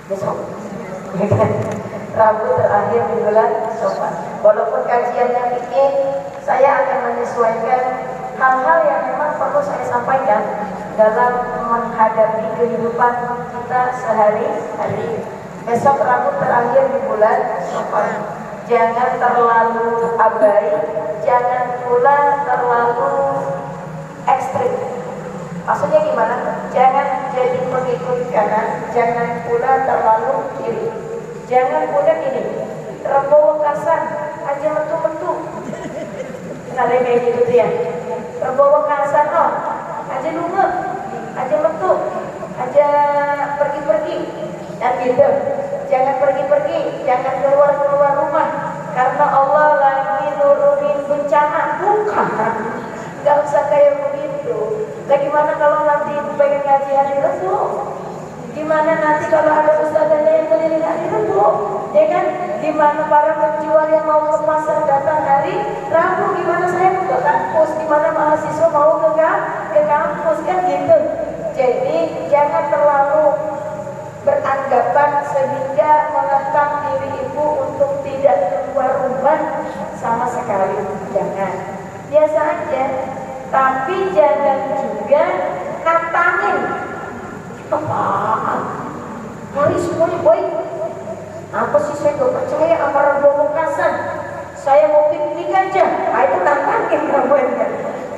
besok. Ya kan? Rabu terakhir di bulan Syawal. Walaupun kajiannya fikih, saya akan menyesuaikan hal-hal yang memang perlu saya sampaikan dalam menghadapi kehidupan kita sehari-hari. Besok Rabu terakhir di bulan Syawal. Jangan terlalu abai, jangan pula terlalu ekstrim. Maksudnya gimana? Jangan jadi pengikut kanan, jangan pula terlalu kiri. Jangan pula gini, Rebo Wekasan aja metu-metu. Ada yang kayak gitu ya. Rebo Wekasan no, aja lunga, aja metu, aja pergi-pergi. Dan gitu. Jangan pergi-pergi, jangan keluar-keluar rumah karena Allah lagi nurunin bencana. Bukan. Gak usah kayak begitu. Bagaimana kalau nanti ibu pengen ngaji hari Rabu? Gimana nanti kalau ada ustazahnya yang keliling hari Rabu? Ya kan? Gimana para penjual yang mau ke pasar datang hari Rabu? Gimana saya mau ke kampus? Gimana mahasiswa mau ke kampus? Kan gitu. Jadi jangan terlalu beranggapan sehingga menentang diri ibu untuk tidak keluar rumah sama sekali. Jangan. Biasa aja. Tapi jangan juga nantangin. Apaan? Mari semuanya, boy. Apa sih saya gak percaya sama Rebo Wekasan? Saya mau piknik aja. Nah, itu nantangin namanya.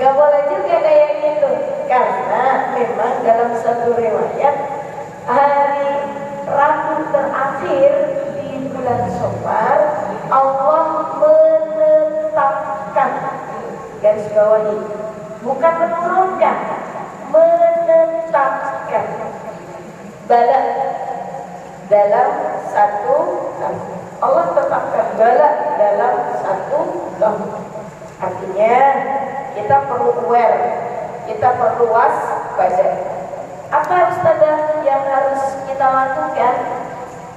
Gak boleh juga kayak gitu. Karena memang dalam satu riwayat hari Rabu terakhir di bulan Syawal Allah menetapkan, garis bawahi, bukan menurunkan, menetapkan bala dalam satu tahun. Allah tetapkan bala dalam satu tahun. Artinya kita perlu aware, kita perlu waspada. Apa Ustazah yang harus kita lakukan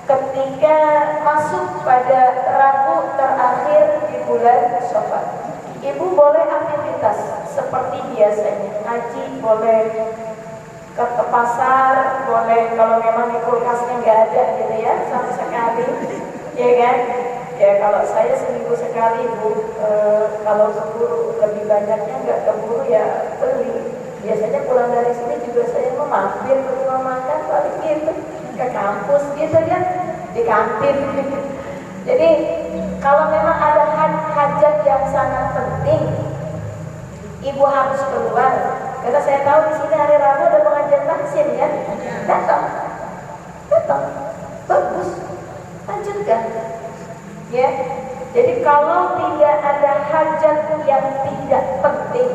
ketika masuk pada Rabu terakhir di bulan Syawal? Ibu boleh aktivitas seperti biasanya, ngaji boleh, ke pasar boleh, kalau memang di kulkasnya nggak ada gitu ya, sama sekali, ya kan? Ya kalau saya seminggu sekali Bu, kalau keburu lebih banyaknya nggak keburu ya beli. Biasanya pulang dari sini juga saya mau mampir ke rumah makan paling gitu, ke kampus gitu kan, di kantin. Jadi kalau memang ada hajat yang sangat penting, ibu harus keluar. Karena saya tahu di sini hari Rabu ada pengajian tahsin ya, datang, bagus, lanjutkan. Ya, jadi kalau tidak ada hajat yang tidak penting,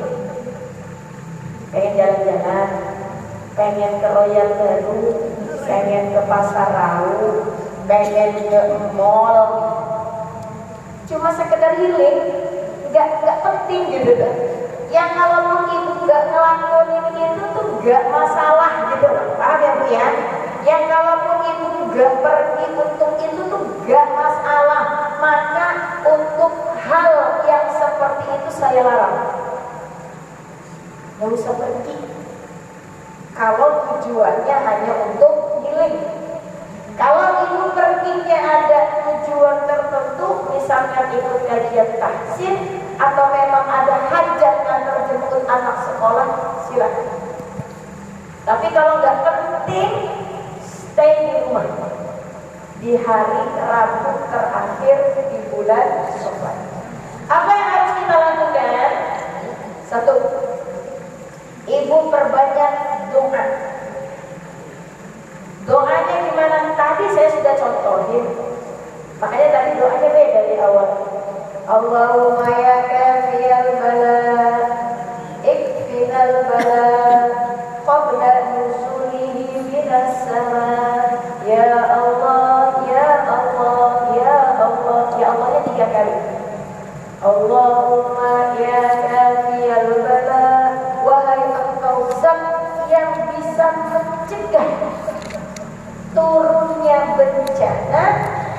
pengen jalan-jalan, pengen ke Royal Baru, pengen ke Pasar Rau, pengen ke mall, cuma sekedar healing, nggak penting gitu kan. Yang kalaupun ibu nggak ngelakuin itu tuh nggak masalah gitu, paham ya Bu ya? Yang kalaupun ibu nggak pergi untuk itu tuh nggak masalah. Maka untuk hal yang seperti itu saya larang. Nggak usah pergi kalau tujuannya hanya untuk healing. Kalau ibu perginya ada tujuan tertentu, misalnya ikut kajian tahsin atau memang ada hajat antar jemput anak sekolah, silakan. Tapi kalau nggak penting, stay di rumah di hari Rabu terakhir di bulan Syawal. Apa yang harus kita lakukan? Satu, ibu perbanyak doa. Doanya gimana? Tadi saya sudah contohin. Makanya tadi doanya beda di awal. Allahumma ya kafiyal bala, ikfinal bala, qabla nusulihi minas sama. Ya Allah, ya Allah, ya Allah. Ya Allahnya 3 kali. Allahumma ya kafiyal bala, wahai engkau zat yang bisa mencegah turunnya bencana,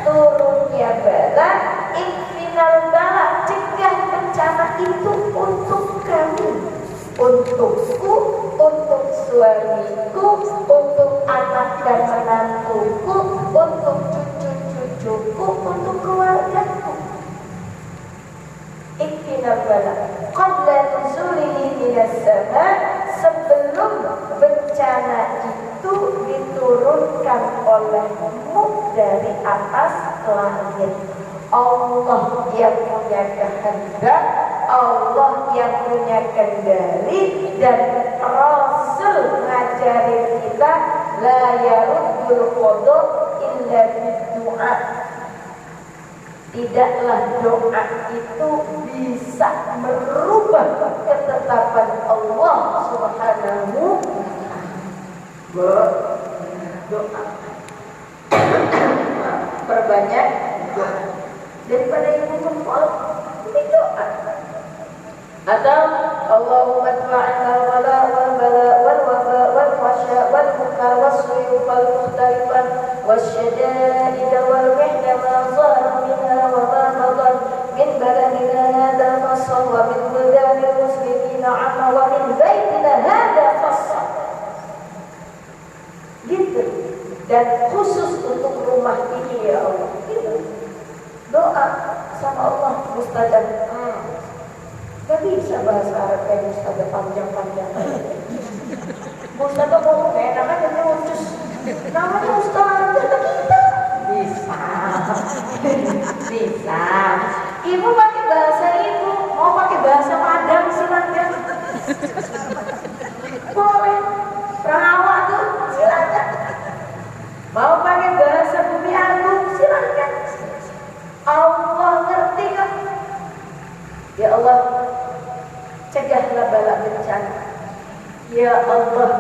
turunnya bala, ikfinal bala, cegah bencana itu untuk kami, untukku, untuk suamiku, untuk anak dan menantuku, untuk keluargaku. Iktinal bala qabla nuzulihi minas sama, sebelum bencana itu diturunkan olehmu dari atas langit. Allah yang punya kehendak, Allah yang punya kendali, dan Rasul ngajarin kita la yaruddul qada illa bidu'a. Tidaklah doa itu bisa merubah ketetapan Allah Subhanahu berdoa. Perbanyak doa daripada ibu mempol, ini doa. Atau Allahumma adfa'na wala wal bala wal waba wal fasya wal munkar was suyuf wal mukhtalifan wasyada'id wal mihna ma zahara minha wa ma badan min baladina hadha fasal wa min buldani muslimina amma wa min baitina hadha fasal. Gitu. Dan khusus untuk rumah ini ya Allah, gitu. Doa sama Allah mustajab. Gak bisa bahasa Arab kayak mustajab panjang-panjang. Mustajab ngomong kayak namanya nyucus, namanya mustajab kita. Bisa. Bisa. Ibu pakai bahasa ibu, mau pakai bahasa Padang silakan. Boleh. Rawa tuh silakan. Mau pakai bahasa Bumi Agung silakan. Allah ngerti kan? Ya Allah, cegahlah bala bencana. Ya Allah,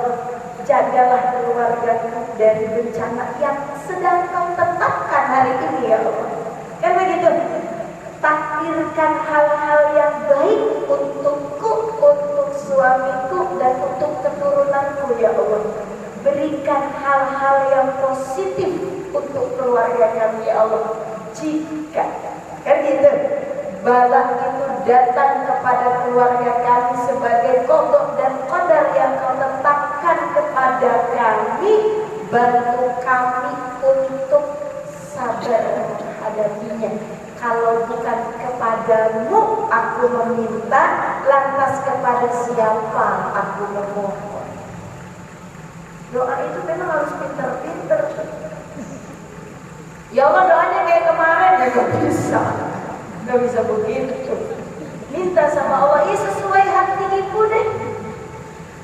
jagalah keluargaku dari bencana yang sedang kau tetapkan hari ini ya Allah. Kan begitu? Takdirkan hal-hal yang baik untukku, untuk suamiku, dan untuk keturunanku ya Allah. Berikan hal-hal yang positif untuk keluarga kami ya Allah. Jika kan gitu, bala itu datang kepada keluarga kami sebagai qada dan qadar yang kau tetapkan kepada kami, bantu kami untuk sabar menghadapinya. Kalau bukan kepadamu aku meminta, lantas kepada siapa aku memohon? Doa itu memang harus pinter-pinter. Ya Allah, doanya kayak kemarin ya gak bisa begitu. Minta sama Allah, sesuai hati ibu deh.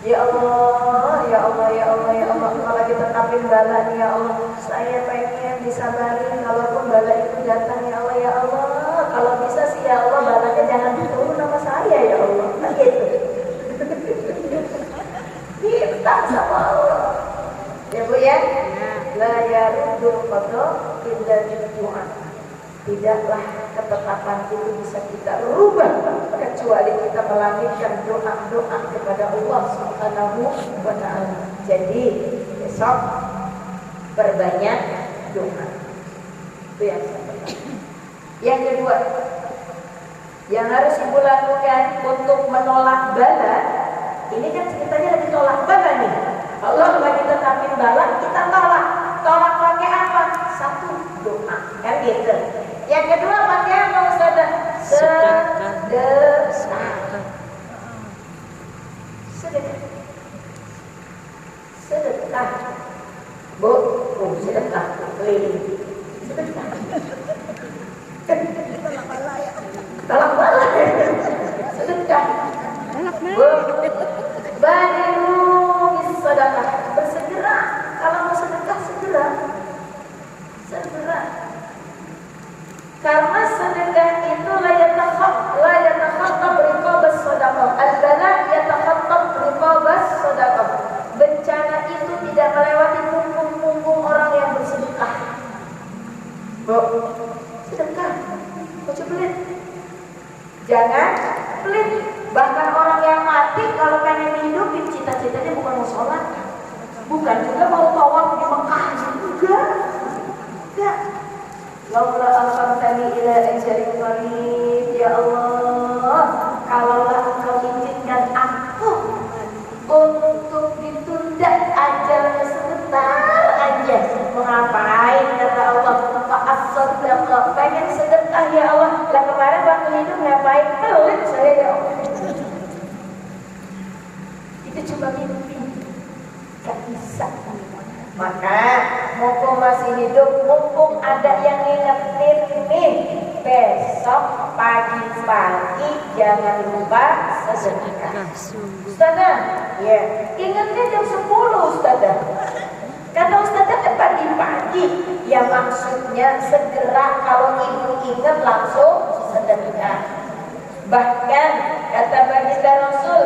Ya Allah, ya Allah, ya Allah, ya Allah, kalau kita tetapin bala nih ya Allah, saya pengen disabarin kalaupun bala itu datang ya Allah, ya Allah. Kalau bisa sih ya Allah, balanya jangan turun sama saya ya Allah. Nah gitu. Minta sama Allah. Ya Bu ya, la yaruddul qada illa bidu'a. Tidaklah ketetapan itu bisa kita rubah kecuali kita melangitkan doa-doa kepada Allah Subhanahu wa ta'ala. Jadi besok perbanyak doa. Itu yang pertama. Yang kedua, yang harus ibu lakukan untuk menolak bala. Ini kan ceritanya lagi tolak bala nih. Allah lagi tetapin bala, kita tolak. Tolak pakai apa? Satu, doa. Kan gitu. Yang kedua pakai apa Ustazah? Sedekah. Sedekah. Bu, sedekah keliling. Sedekah. Tolak bala. Sedekah. Bu, badiru bis sedekah. Bersegera. Kalau mau sedekah segera. Segera. Karena sedekah itu la yatakhattab riqabas sadaqah. Al-bala yatakhattab riqabas sadaqah. Bencana itu tidak melewati punggung-punggung orang yang bersedekah. Bu, sedekah. Kau pelit. Jangan pelit. Bahkan orang yang mati kalau pengen hidupin, cita-citanya bukan mau sholat, bukan juga mau tawaf di Mekah, enggak. Laula akhartani ila ajalin qarib, ya Allah, kalaulah Engkau izinkan aku untuk ditunda ajalnya sebentar aja, mau ngapain kata Allah? Fa as-saddaqa Allah, pengen sedekah ya Allah. Lah kemarin waktu hidup ngapain? Pelit saya ya Allah. Itu cuma mimpi, gak bisa. Maka mumpung masih hidup, mumpung ada yang ngingetin nih, besok pagi-pagi jangan lupa sedekah. Ustazah, ya, ingatnya jam 10 Ustazah. Kata Ustazah kan pagi-pagi, ya maksudnya segera kalau ibu ingat langsung sedekah. Bahkan kata baginda Rasul,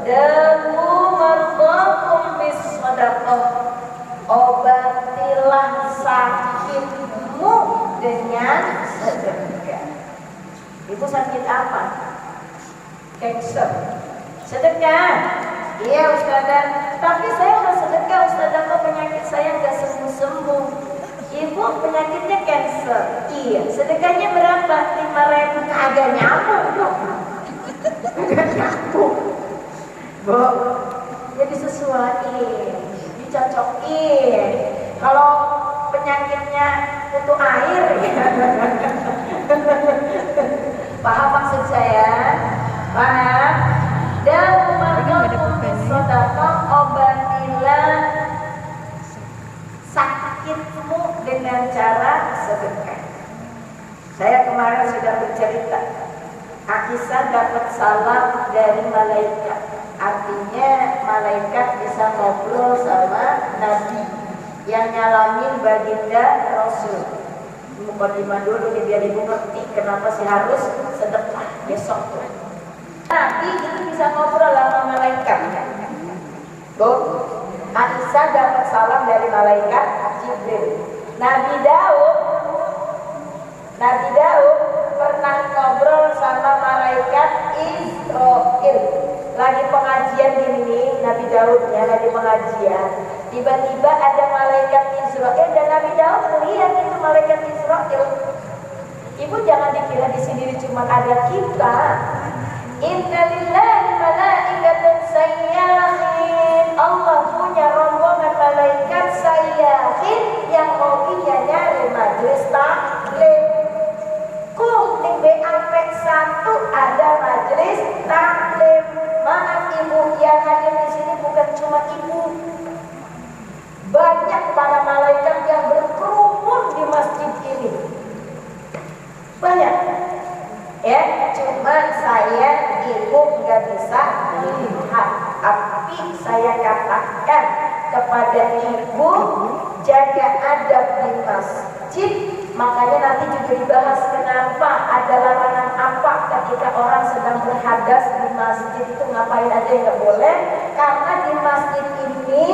dawu marqakum bis sedekah, obatilah sakitmu dengan sedekah. Ibu sakit apa? Cancer. Sedekah. Iya Ustazah, tapi saya udah sedekah Ustazah, kok penyakit saya nggak sembuh-sembuh. Ibu penyakitnya cancer. Iya, sedekahnya berapa? 5.000. Kagak nyambung dong. Kagak nyambung. Bu, ya disesuaiin, dicocokin. Kalau penyakitnya butuh air, ya. Paham maksud saya? Paham? Dan sedekah, obatilah sakitmu dengan cara sedekah. Saya kemarin sudah bercerita, Aisyah dapat salam dari malaikat. Artinya malaikat bisa ngobrol sama Nabi yang nyalamin baginda Rasul. Mukadimah dulu biar ibu ngerti kenapa sih harus sedekah besok tuh. Nabi itu bisa ngobrol sama malaikat. Bu, Aisyah dapat salam dari malaikat Jibril. Nabi Daud pernah ngobrol sama malaikat Israil. Lagi pengajian gini, Nabi Daudnya lagi pengajian. Tiba-tiba ada malaikat Israil dan Nabi Daud melihat itu malaikat Israil. Ibu jangan dikira di sini cuma ada kita. Inna lillahi malaikatan sayyahin. Allah punya rombongan malaikat sayyahin yang hobinya nyari majelis taklim. Ning BAP 1 ada majelis taklim. Maaf ibu, yang hadir di sini bukan cuma ibu. Banyak para malaikat yang berkerumun di masjid ini. Banyak. Ya, cuma saya ibu nggak bisa lihat, tapi saya katakan kepada ibu jaga adab di masjid. Makanya nanti juga dibahas kenapa ada larangan apa ketika orang sedang berhadas di masjid itu ngapain aja yang nggak boleh, karena di masjid ini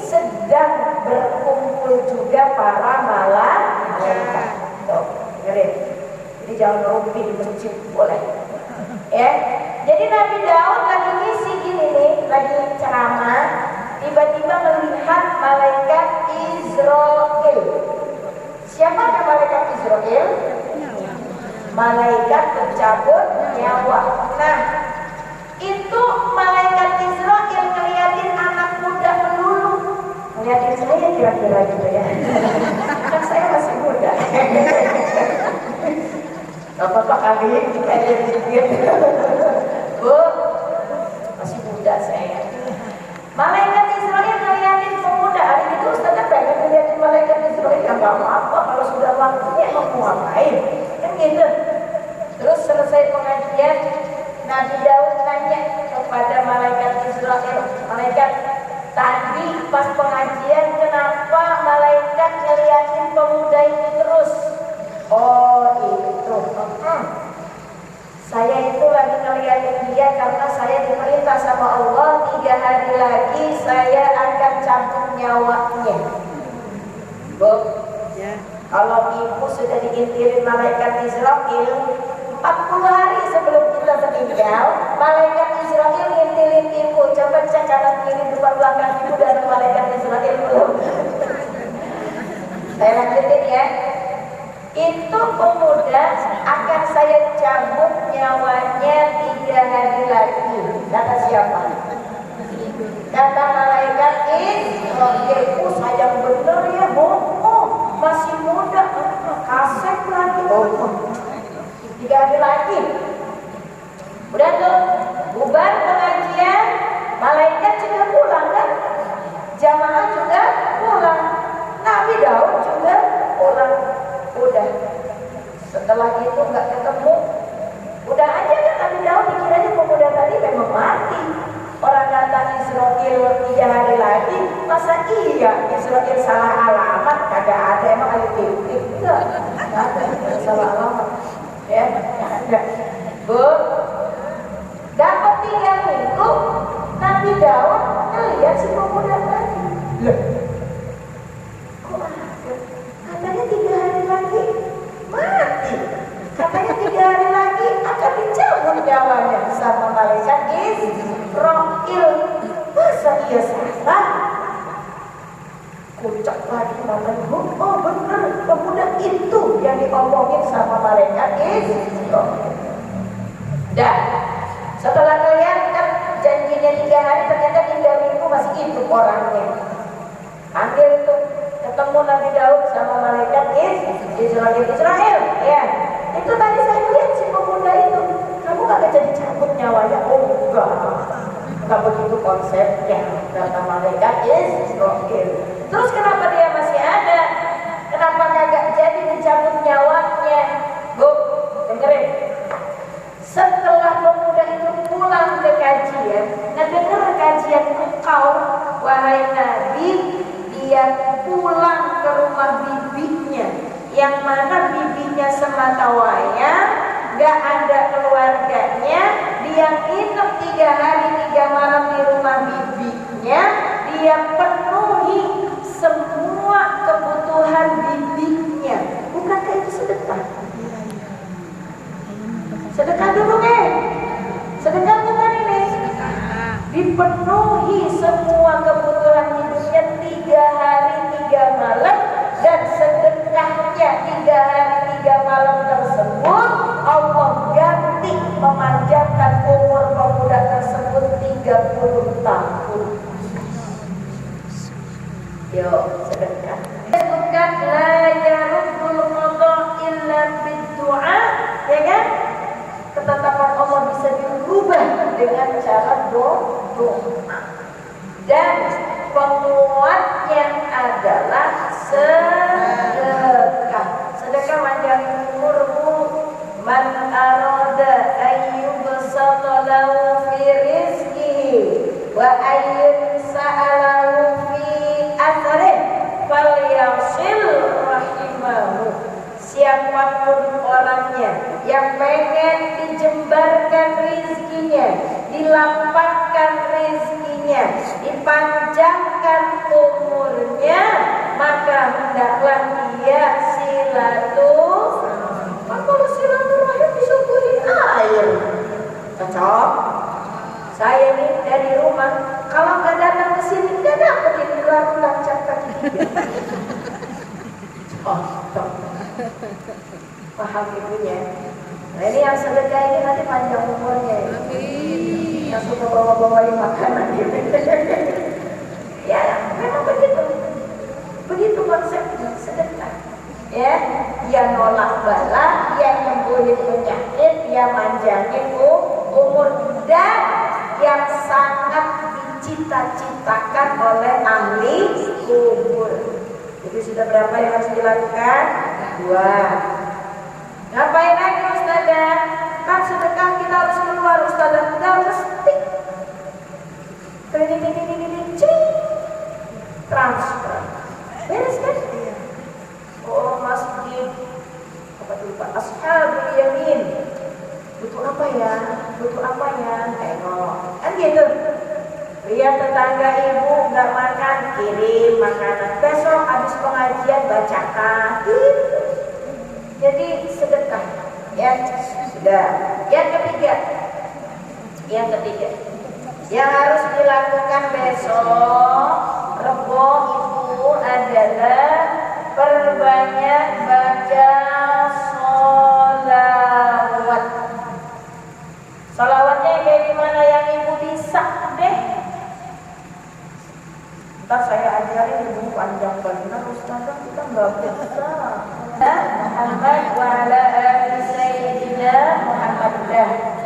sedang berkumpul juga para malaikat. Tuh, dengerin. Jadi jangan ngerumpi di masjid, boleh. Ya, jadi Nabi Daud lagi ngisi gini nih, lagi ceramah, tiba-tiba melihat malaikat Israil. Siapa yang malaikat Israil? Malaikat pencabut nyawa. Nah, itu malaikat Israil ngeliatin anak muda melulu. Ngeliatin saya kira-kira gitu ya. Kan saya masih muda. Bapak kali kayak dikit. Bu, masih muda saya. Malaikat Israil ngeliatin pemuda. Hari itu Ustazah pengen ngeliatin malaikat Israil. Ya gak apa-apa, kalau sudah waktunya emang mau ngapain. Kan gitu. Terus selesai pengajian, Nabi Daud tanya kepada malaikat Israil, malaikat, tadi pas pengajian kenapa malaikat ngeliatin pemuda ini terus? Oh itu, saya itu lagi ngeliatin dia karena saya diperintah sama Allah 3 hari lagi saya akan cabut nyawanya. Bu, ya. Kalau ibu sudah diintilin malaikat Israil 40 hari sebelum kita meninggal, malaikat Israil ngintilin ibu. Coba cek kanan kiri depan belakang ibu dan malaikat Israil belum. Saya lanjutin ya. Itu pemuda akan saya cabut nyawanya 3 hari lagi. Kata siapa? Kata malaikat Israil. Sayang bener ya bu. Oh, masih muda. Kasep lagi. setelah itu nggak ketemu. Udah aja kan Nabi Daud dikiranya pemuda tadi memang mati. Orang datang Israel 3 hari lagi, masa iya Israel salah alamat? Kagak ada, emang ada titik? Enggak ada salah alamat. Ya, nggak ada. Bu, dapat 3 minggu, Nabi Daud ngeliat si pemuda tadi. Loh, kok ada? Katanya 3 hari lagi mati. Katanya 3 hari lagi akan dicabut nyawanya sama malaikat Israel. Masa iya salah? Kocak lagi matanya. Oh benar, pemuda itu yang diomongin sama malaikat Israel. Dan setelah kalian kan janjinya 3 hari, ternyata 3 minggu masih hidup orangnya. Ambil tuh ketemu Nabi Daud sama malaikat Israel. Ya, itu tadi saya lihat si pemuda itu. Kamu kagak jadi cabut nyawanya? Oh enggak begitu konsepnya, kata malaikat Israel. Terus kenapa dia masih ada? Kenapa kagak jadi dicabut nyawanya? Bu, dengerin. Setelah pemuda itu pulang ke kajian, ngedenger kajian engkau, wahai Nabi, dia pulang ke rumah bibinya, yang mana bibinya semata wayang, gak ada keluarganya. Dia nginep 3 hari 3 malam di rumah bibinya. Dia penuhi semua kebutuhan bibinya. Bukankah itu sedekah? Sedekah dulu sedekah bukan ini? Dipenuhi semua kebutuhan hidupnya 3 hari 3 malam. Dan sedekahnya 3 hari 3 malam tersebut Allah ganti memanjangkan umur pemuda tersebut 30 tahun. Yuk sedekah. Bukan la yaruddul qada illa bid-du'a, ya kan? Ketetapan Allah bisa dirubah dengan cara doa. Dan penguatnya adalah sedekah. Sedekah panjangin umurmu. Man arada ayyubsata lahu fi rizqihi wa ayyunsa'alahu fi athrih falyasil rahimahu. Siapapun orangnya yang pengen dijembarkan rizkinya, dilapangkan rizkinya, dipanjangkan umurnya, maka hendaklah dia silaturahim. Kalau silaturahim disuguhin air, cocok. Saya nih dari rumah, kalau nggak datang ke sini nggak dapat ini gelar tancap kaki. Cocok. Paham ibunya. Nah ini yang sedekah ini nanti panjang umurnya. Yang suka bawa-bawain makanan gitu. Ya, memang begitu. Begitu konsepnya sedekah. Ya, dia nolak bala, dia nyembuhin penyakit, dia manjangin umur, dan yang sangat dicita-citakan oleh ahli kubur. Jadi sudah berapa yang harus dilakukan? 2. Ngapain lagi Ustazah? Kan sedekah kita harus keluar Ustazah. Enggak mesti. Cing. Transfer. Beres kan? Oh masjid. Apa tuh Pak? Ashabul yamin. Butuh apa ya? Tengok. Kan gitu. Lihat tetangga ibu nggak makan, kirim makanan. Besok habis pengajian bacakan. Gitu. Jadi sedekah. Ya sudah. Yang ketiga yang harus dilakukan besok Rebo itu adalah perbanyak baca sholawat. Sholawatnya kayak gimana yang ibu bisa deh. Ntar saya ajarin ibu panjang benar Ustazah, kita nggak bisa. Muhammad wa ala ali sayyidina Muhammad dah.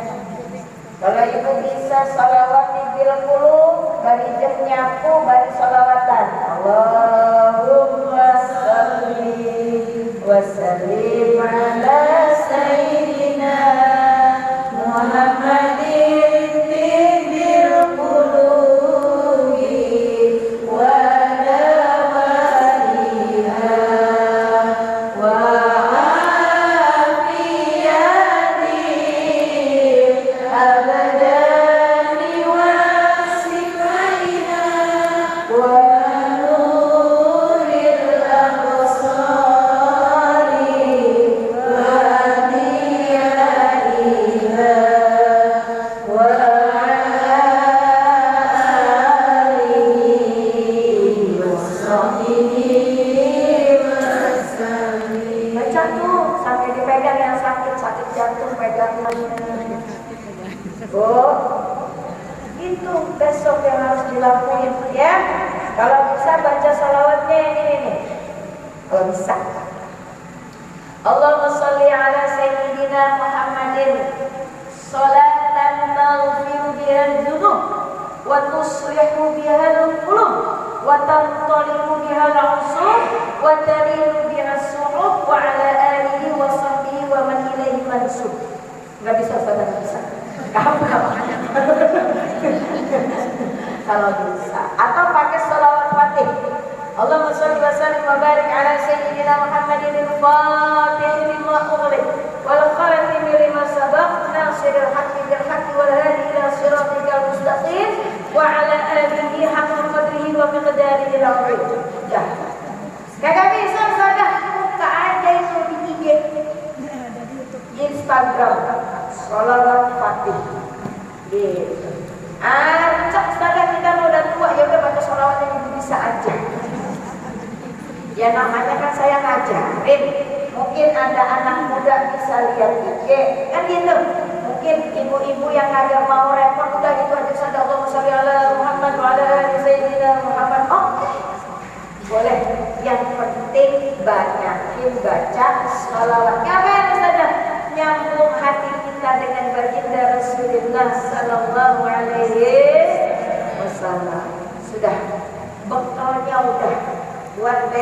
Kalau ibu bisa salawat di bilkulu, bari jam nyapu, bari salawatan. Allahumma salli wa sallim ala jatuh pegangan. Oh, itu besok yang harus dilakuin ya. Kalau bisa baca salawatnya yang ini nih. Kalau bisa. Allahumma sholli ala sayyidina Muhammadin sholatan taghfiru biha dzunub wa tuslihu biha al-qulub wa tanṭaliqu biha al-'usur wa tarinu biha as-su'ub wa ala alihi wa sahbihi wa man ilaihi mansub. Enggak bisa, Ustaz, enggak bisa. Kamu kalau bisa, atau pakai sholawat Fatih. Allahumma sholli wa sallim wa barik ala sayyidina Muhammadin al-Fatih lima ughliq wal khatim lima sabaq nasiril haqqi bil haqqi wal hadi ila siratikal mustaqim wa ala alihi haqqa qadrihi wa miqdarihi al-'azim. Ya. Kagak bisa, sudah buka aja itu di IG, Instagram, sholawat Fatih. Gitu. Cok, saudara kita udah tua, ya udah baca sholawat yang bisa aja. Ya namanya kan saya ngajarin. Mungkin ada anak muda bisa lihat IG, kan gitu. Mungkin ibu-ibu yang kagak mau repot, udah gitu aja saja. Allahumma sholli ala Muhammad wa ala ali sayyidina Muhammad. Oh, boleh. Yang penting banyakin baca sholawat. Ngapain saja? Nyambung hati kita dengan baginda Rasulullah sallallahu alaihi wasallam. Sudah, bekalnya udah buat